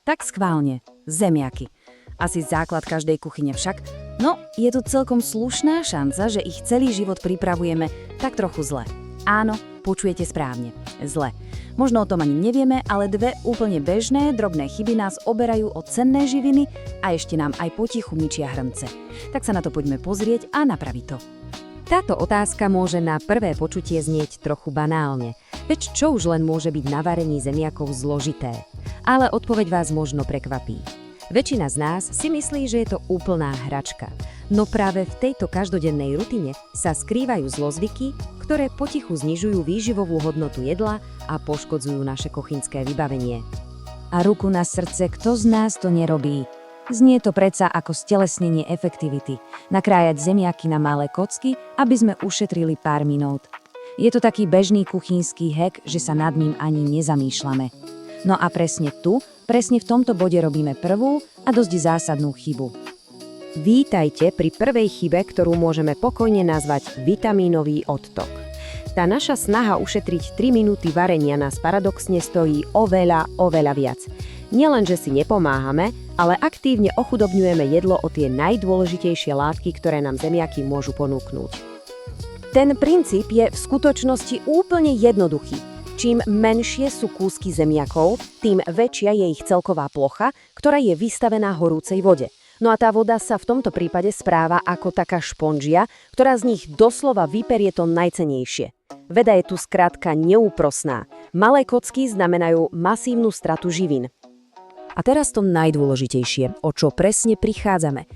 Tak schválne, zemiaky. Asi základ každej kuchyne však. No, je tu celkom slušná šanca, že ich celý život pripravujeme tak trochu zle. Áno, počujete správne. Zle. Možno o tom ani nevieme, ale dve úplne bežné, drobné chyby nás oberajú o cenné živiny a ešte nám aj potichu ničia hrnce. Tak sa na to poďme pozrieť a napraviť to. Táto otázka môže na prvé počutie znieť trochu banálne. Veď čo už len môže byť na varení zemiakov zložité? Ale odpoveď vás možno prekvapí. Väčšina z nás si myslí, že je to úplná hračka. No práve v tejto každodennej rutine sa skrývajú zlozvyky, ktoré potichu znižujú výživovú hodnotu jedla a poškodzujú naše kuchynské vybavenie. A ruku na srdce, kto z nás to nerobí? Znie to predsa ako stelesnenie efektivity. Nakrájať zemiaky na malé kocky, aby sme ušetrili pár minút. Je to taký bežný kuchynský hack, že sa nad ním ani nezamýšľame. No a presne v tomto bode robíme prvú a dosť zásadnú chybu. Vítajte pri prvej chybe, ktorú môžeme pokojne nazvať vitamínový odtok. Tá naša snaha ušetriť 3 minúty varenia nás paradoxne stojí oveľa viac. Nielen, že si nepomáhame, ale aktívne ochudobňujeme jedlo o tie najdôležitejšie látky, ktoré nám zemiaky môžu ponúknuť. Ten princíp je v skutočnosti úplne jednoduchý. Čím menšie sú kúsky zemiakov, tým väčšia je ich celková plocha, ktorá je vystavená horúcej vode. No a tá voda sa v tomto prípade správa ako taká šponžia, ktorá z nich doslova vyperie to najcennejšie. Veda je tu skrátka neúprosná. Malé kocky znamenajú masívnu stratu živín. A teraz to najdôležitejšie, o čo presne prichádzame.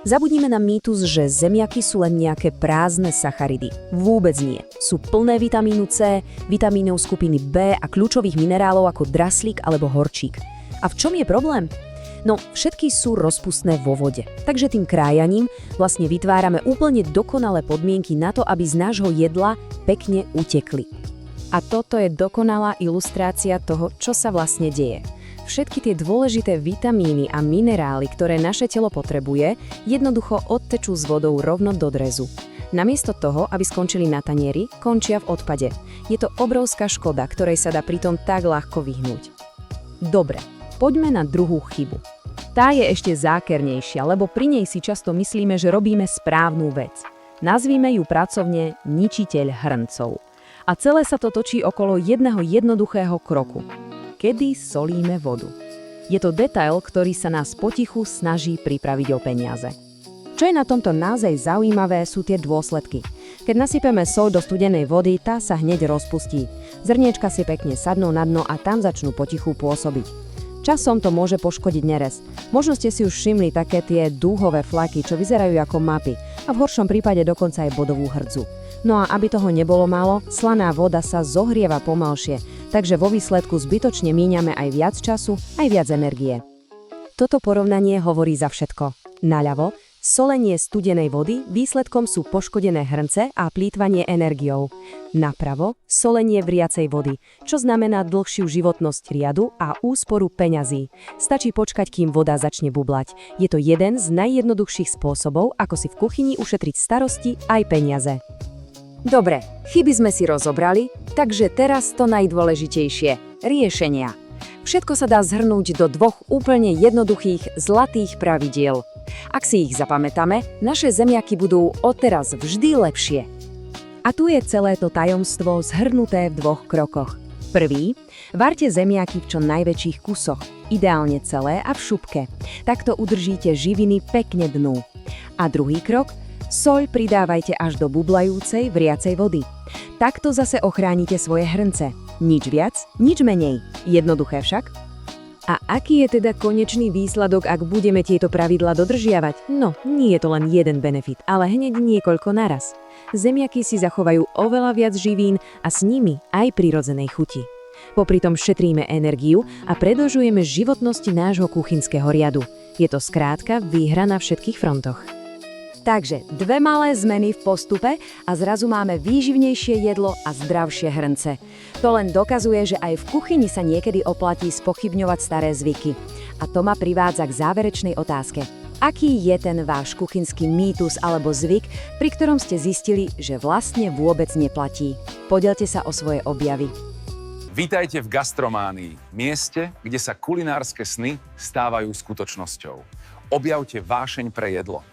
Zabudnime na mýtus, že zemiaky sú len nejaké prázdne sacharidy. Vôbec nie. Sú plné vitamínu C, vitamínov skupiny B a kľúčových minerálov ako draslík alebo horčík. A v čom je problém? No, všetky sú rozpustné vo vode. Takže tým krájaním vlastne vytvárame úplne dokonalé podmienky na to, aby z nášho jedla pekne utekli. A toto je dokonalá ilustrácia toho, čo sa vlastne deje. Všetky tie dôležité vitamíny a minerály, ktoré naše telo potrebuje, jednoducho odtečú s vodou rovno do drezu. Namiesto toho, aby skončili na tanieri, končia v odpade. Je to obrovská škoda, ktorej sa dá pritom tak ľahko vyhnúť. Dobre, poďme na druhú chybu. Tá je ešte zákernejšia, lebo pri nej si často myslíme, že robíme správnu vec. Nazvíme ju pracovne ničiteľ hrncov. A celé sa to točí okolo jedného jednoduchého kroku. Kedy solíme vodu. Je to detail, ktorý sa nás potichu snaží pripraviť o peniaze. Čo je na tomto naozaj zaujímavé, sú tie dôsledky. Keď nasypeme soľ do studenej vody, tá sa hneď rozpustí. Zrniečka si pekne sadnú na dno a tam začnú potichu pôsobiť. Časom to môže poškodiť nerez. Možno ste si už všimli také tie dúhové flaky, čo vyzerajú ako mapy a v horšom prípade dokonca aj bodovú hrdzu. No a aby toho nebolo málo, slaná voda sa zohrieva pomalšie, takže vo výsledku zbytočne míňame aj viac času, aj viac energie. Toto porovnanie hovorí za všetko. Naľavo, solenie studenej vody, výsledkom sú poškodené hrnce a plýtvanie energiou. Napravo, solenie vriacej vody, čo znamená dlhšiu životnosť riadu a úsporu peňazí. Stačí počkať, kým voda začne bublať. Je to jeden z najjednoduchších spôsobov, ako si v kuchyni ušetriť starosti aj peniaze. Dobre, chyby sme si rozobrali, takže teraz to najdôležitejšie – riešenia. Všetko sa dá zhrnúť do dvoch úplne jednoduchých zlatých pravidiel. Ak si ich zapamätáme, naše zemiaky budú odteraz vždy lepšie. A tu je celé to tajomstvo zhrnuté v dvoch krokoch. Prvý, varte zemiaky v čo najväčších kusoch, ideálne celé a v šupke. Takto udržíte živiny pekne dnu. A druhý krok, soľ pridávajte až do bublajúcej, vriacej vody. Takto zase ochránite svoje hrnce. Nič viac, nič menej. Jednoduché však? A aký je teda konečný výsledok, ak budeme tieto pravidlá dodržiavať? No, nie je to len jeden benefit, ale hneď niekoľko naraz. Zemiaky si zachovajú oveľa viac živín a s nimi aj prirodzenej chuti. Popritom šetríme energiu a predĺžujeme životnosti nášho kuchynského riadu. Je to skrátka výhra na všetkých frontoch. Takže dve malé zmeny v postupe a zrazu máme výživnejšie jedlo a zdravšie hrnce. To len dokazuje, že aj v kuchyni sa niekedy oplatí spochybňovať staré zvyky. A to ma privádza k záverečnej otázke. Aký je ten váš kuchynský mýtus alebo zvyk, pri ktorom ste zistili, že vlastne vôbec neplatí? Podielte sa o svoje objavy. Vítajte v Gastrománii, mieste, kde sa kulinárske sny stávajú skutočnosťou. Objavte vášeň pre jedlo.